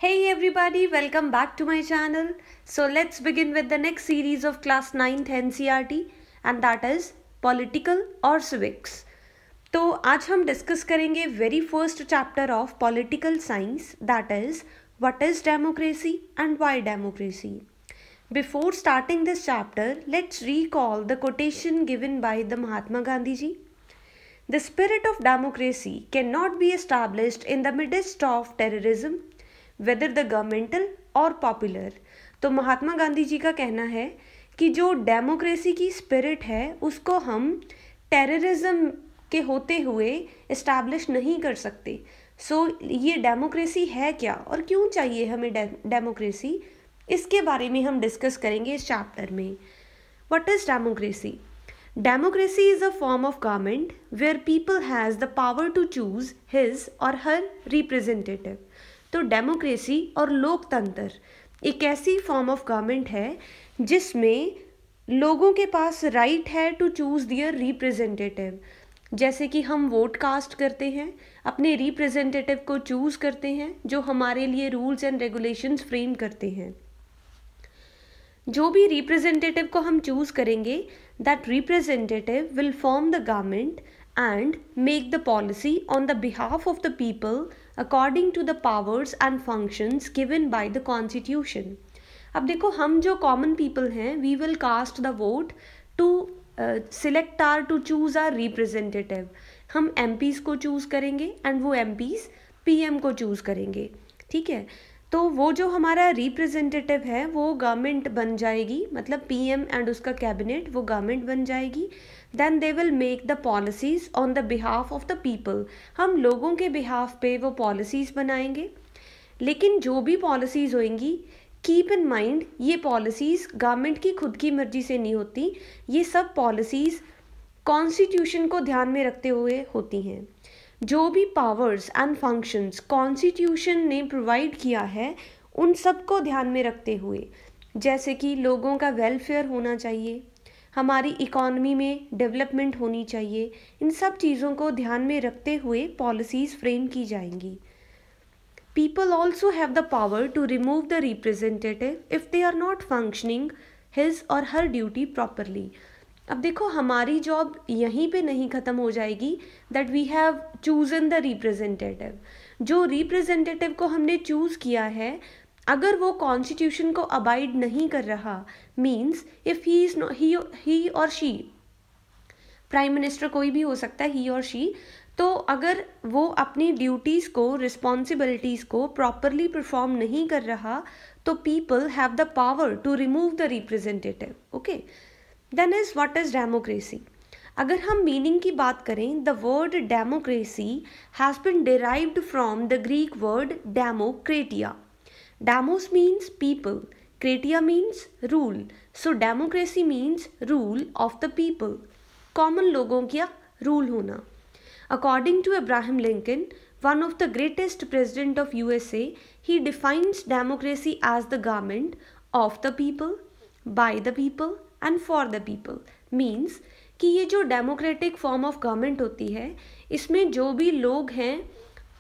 Hey everybody, welcome back to my channel. So let's begin with the next series of class 9th NCERT and that is Political or Civics. तो आज हम discuss करेंगे very first chapter of political science that is what is democracy and why democracy. Before starting this chapter, let's recall the quotation given by the Mahatma Gandhi ji. The spirit of democracy cannot be established in the midst of terrorism, whether the governmental or popular. तो महात्मा गांधी जी का कहना है कि जो democracy की spirit है उसको हम टेररिज्म के होते हुए इस्टेब्लिश नहीं कर सकते. ये डेमोक्रेसी है क्या और क्यों चाहिए हमें डेमोक्रेसी, इसके बारे में हम डिस्कस करेंगे इस चैप्टर में. What is democracy? Democracy is a form of government where people has the power to choose his or her representative. तो डेमोक्रेसी और लोकतंत्र एक ऐसी फॉर्म ऑफ गवर्नमेंट है जिसमें लोगों के पास राइट है टू चूज़ दियर रिप्रेजेंटेटिव. जैसे कि हम वोट कास्ट करते हैं, अपने रिप्रेजेंटेटिव को चूज़ करते हैं जो हमारे लिए रूल्स एंड रेगुलेशंस फ्रेम करते हैं. जो भी रिप्रेजेंटेटिव को हम चूज़ करेंगे, that representative will form the government and make the policy on the behalf of the people according to the powers and functions given by the constitution. अब देखो, हम जो common people हैं, we will cast the vote to select to choose our representative. हम MPs को choose करेंगे and वो MPs PM को choose करेंगे. ठीक है, तो वो जो हमारा रिप्रेजेंटेटिव है वो गवर्नमेंट बन जाएगी, मतलब पीएम एंड उसका कैबिनेट वो गवर्नमेंट बन जाएगी. Then they will make the policies on the behalf of the people. हम लोगों के बिहाफ पे वो पॉलिसीज़ बनाएंगे. लेकिन जो भी पॉलिसीज़ होंगी, कीप इन माइंड, ये पॉलिसीज़ गवर्नमेंट की खुद की मर्जी से नहीं होती. ये सब पॉलिसीज़ कॉन्स्टिट्यूशन को ध्यान में रखते हुए होती हैं. जो भी पावर्स एंड फंक्शंस कॉन्स्टिट्यूशन ने प्रोवाइड किया है उन सब को ध्यान में रखते हुए, जैसे कि लोगों का वेलफेयर होना चाहिए, हमारी इकॉनमी में डेवलपमेंट होनी चाहिए, इन सब चीज़ों को ध्यान में रखते हुए पॉलिसीज़ फ्रेम की जाएंगी. People also have the power to remove the representative if they are not functioning his or her duty properly. अब देखो, हमारी जॉब यहीं पे नहीं ख़त्म हो जाएगी that we have chosen the representative. जो रिप्रेजेंटेटिव को हमने चूज़ किया है, अगर वो कॉन्स्टिट्यूशन को अबाइड नहीं कर रहा, मीन्स इफ़ ही और शी, प्राइम मिनिस्टर कोई भी हो सकता है, ही और शी, तो अगर वो अपनी ड्यूटीज़ को, रिस्पॉन्सिबिलिटीज़ को प्रॉपरली परफॉर्म नहीं कर रहा, तो people have the power to remove the representative. Okay, then is what is democracy. अगर हम मीनिंग की बात करें, the word democracy has been derived from the Greek word demokratia. Demos means people, kratia means rule. So democracy means rule of the people, common लोगों का rule होना. According to Abraham Lincoln, one of the greatest president of USA, he defines democracy as the government of the people, by the people and for the people. Means कि ये जो democratic form of government होती है, इसमें जो भी लोग हैं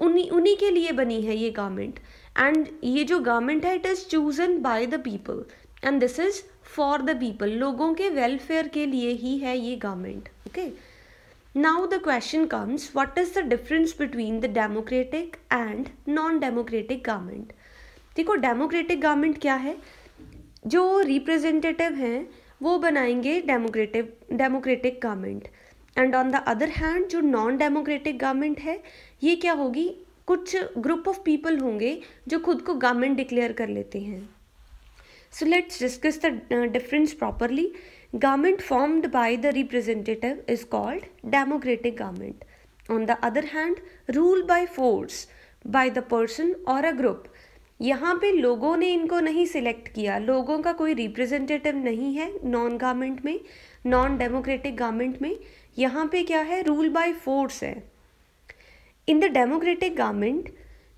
उन्हीं के लिए बनी है ये गवर्नमेंट. एंड ये जो गवर्नमेंट है, it is chosen bye the people and this is for the people. लोगों के वेलफेयर के लिए ही है ये government. Okay, now the question comes, what is the difference between the democratic and non democratic government. देखो, democratic government क्या है, जो रिप्रेजेंटेटिव हैं वो बनाएंगे democratic government. And on the other hand जो नॉन डेमोक्रेटिक गवर्नमेंट है, ये क्या होगी, कुछ ग्रुप ऑफ पीपल होंगे जो खुद को गवर्नमेंट डिक्लेयर कर लेते हैं. So let's discuss the difference properly. Government formed by the representative is called democratic government. On the other hand, rule by force by the person or a group. यहाँ पे लोगों ने इनको नहीं सिलेक्ट किया, लोगों का कोई रिप्रेजेंटेटिव नहीं है नॉन गवर्नमेंट में, नॉन डेमोक्रेटिक गवर्नमेंट में. यहाँ पे क्या है, रूल बाय फोर्स है. In the democratic government,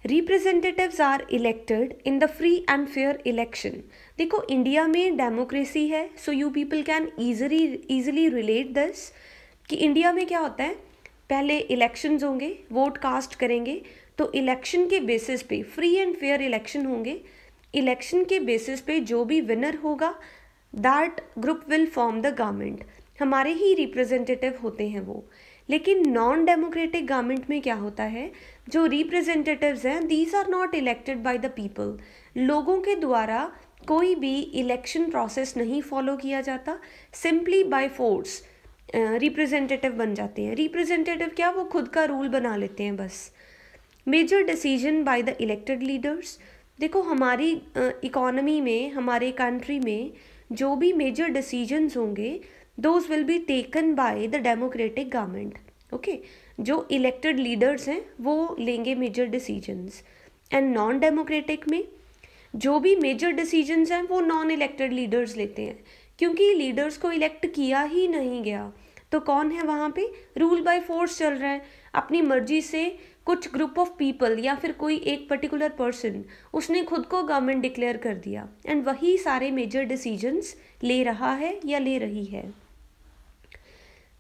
representatives are elected in the free and fair election. देखो, इंडिया में डेमोक्रेसी है, so you people can easily relate this कि इंडिया में क्या होता है, पहले इलेक्शंस होंगे, वोट कास्ट करेंगे, तो इलेक्शन के बेसिस पे फ्री एंड फेयर इलेक्शन होंगे, इलेक्शन के बेसिस पे जो भी विनर होगा that group will form the government, हमारे ही रिप्रेजेंटेटिव होते हैं वो। लेकिन नॉन डेमोक्रेटिक गवर्नमेंट में क्या होता है, जो रिप्रेजेंटेटिव्स हैं these are not elected by the people, लोगों के द्वारा कोई भी इलेक्शन प्रोसेस नहीं फॉलो किया जाता, सिंपली बाय फोर्स रिप्रेजेंटेटिव बन जाते हैं। रिप्रेजेंटेटिव क्या, वो खुद का रूल बना लेते हैं बस। Major decision by the elected leaders, देखो हमारी इकोनॉमी में, हमारे कंट्री में जो भी मेजर डिसीजंस होंगे those will be taken by the democratic government. Okay, जो इलेक्टेड लीडर्स हैं वो लेंगे major decisions. And non democratic में जो भी मेजर डिसीजंस हैं वो नॉन इलेक्टेड लीडर्स लेते हैं, क्योंकि लीडर्स को इलेक्ट किया ही नहीं गया, तो कौन है वहाँ पे, रूल बाय फोर्स चल रहा है। अपनी मर्जी से कुछ ग्रुप ऑफ पीपल या फिर कोई एक पर्टिकुलर पर्सन उसने खुद को गवर्नमेंट डिक्लेयर कर दिया एंड वही सारे मेजर डिसीजंस ले रहा है या ले रही है।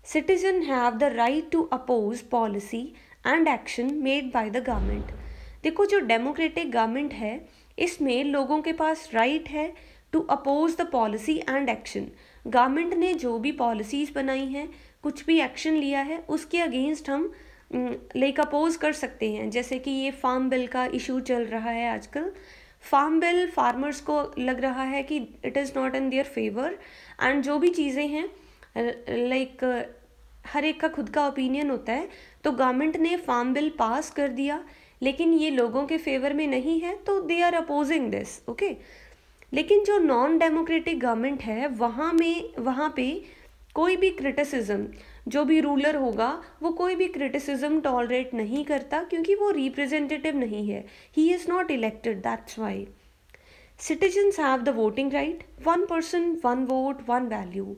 Citizens have the right to oppose policy and action made by the government। देखो जो डेमोक्रेटिक गवर्नमेंट है इसमें लोगों के पास राइट है to oppose the policy and action. Government ने जो भी पॉलिसीज़ बनाई हैं, कुछ भी एक्शन लिया है, उसके अगेंस्ट हम लाइक अपोज कर सकते हैं। जैसे कि ये फार्म बिल का इशू चल रहा है आजकल, फार्म बिल फार्मर्स को लग रहा है कि it is not in their favour, and जो भी चीज़ें हैं लाइक हर एक का खुद का ओपिनियन होता है, तो गवर्नमेंट ने फार्म बिल पास कर दिया लेकिन ये लोगों के फेवर में नहीं है, तो they are opposing this. Okay, लेकिन जो नॉन डेमोक्रेटिक गवर्नमेंट है वहाँ पे कोई भी क्रिटिसिज्म, जो भी रूलर होगा वो कोई भी क्रिटिसिज्म टॉलरेट नहीं करता, क्योंकि वो रिप्रेजेंटेटिव नहीं है, he is not elected, that's why. Citizens have the voting right, one person one vote one value.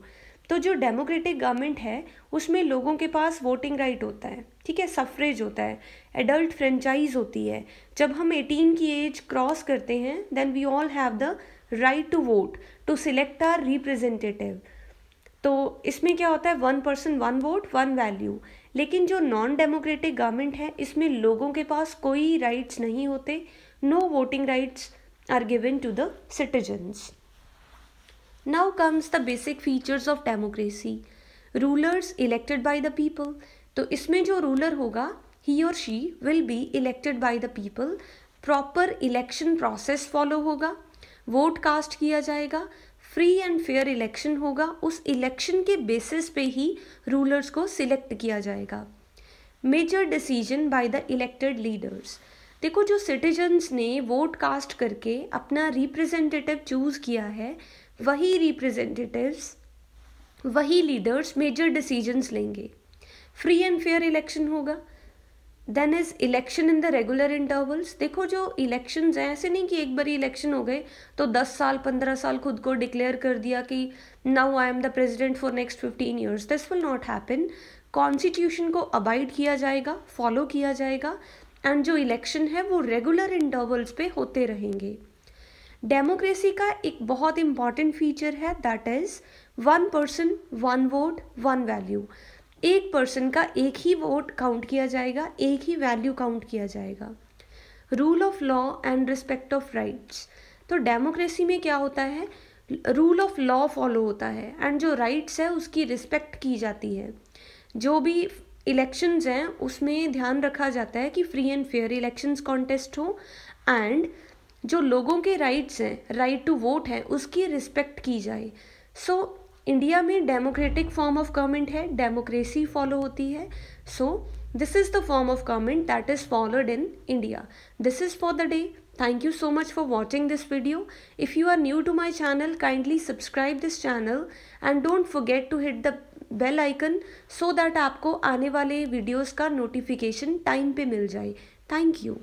तो जो डेमोक्रेटिक गवर्नमेंट है उसमें लोगों के पास वोटिंग राइट होता है, ठीक है, सफ्रेज होता है, एडल्ट फ्रेंचाइज होती है। जब हम 18 की एज क्रॉस करते हैं then we all have the right to vote to select our representative. तो इसमें क्या होता है, one person one vote one value. लेकिन जो नॉन डेमोक्रेटिक गवर्नमेंट है इसमें लोगों के पास कोई राइट्स नहीं होते, no voting rights are given to the citizens. Now comes the basic features of democracy. Rulers elected by the people. तो इसमें जो रूलर होगा he or she will be elected by the people. Proper election process follow होगा, vote cast किया जाएगा, free and fair election होगा, उस election के बेसिस पे ही रूलर्स को सिलेक्ट किया जाएगा। Major decision by the elected leaders, देखो जो सिटीजन्स ने वोट कास्ट करके अपना रिप्रेजेंटेटिव चूज किया है वही रिप्रेजेंटेटिव्स, वही लीडर्स मेजर डिसीजंस लेंगे। फ्री एंड फेयर इलेक्शन होगा। Then is election in the regular intervals, देखो जो इलेक्शंस हैं ऐसे नहीं कि एक बारी इलेक्शन हो गए तो 10 साल 15 साल खुद को डिक्लेयर कर दिया कि now I am the president for next 15 years, this will not happen. Constitution को अबाइड किया जाएगा, फॉलो किया जाएगा, एंड जो इलेक्शन है वो रेगुलर इंटरवल्स पे होते रहेंगे। डेमोक्रेसी का एक बहुत इंपॉर्टेंट फीचर है that is one person one vote one value. एक पर्सन का एक ही वोट काउंट किया जाएगा, एक ही वैल्यू काउंट किया जाएगा। Rule of law and respect of rights, तो डेमोक्रेसी में क्या होता है, रूल ऑफ लॉ फॉलो होता है एंड जो राइट्स है उसकी रिस्पेक्ट की जाती है। जो भी इलेक्शंस हैं उसमें ध्यान रखा जाता है कि free and fair elections contest हो एंड जो लोगों के राइट्स हैं, राइट टू वोट है, उसकी रिस्पेक्ट की जाए। सो इंडिया में डेमोक्रेटिक फॉर्म ऑफ गवर्नमेंट है, डेमोक्रेसी फॉलो होती है। So this is the form of government that is followed in India. This is for the day. Thank you so much for watching this video. If you are new to my channel, kindly subscribe this channel and don't forget to hit the bell icon so that आपको आने वाले videos का notification time पे मिल जाए. Thank you.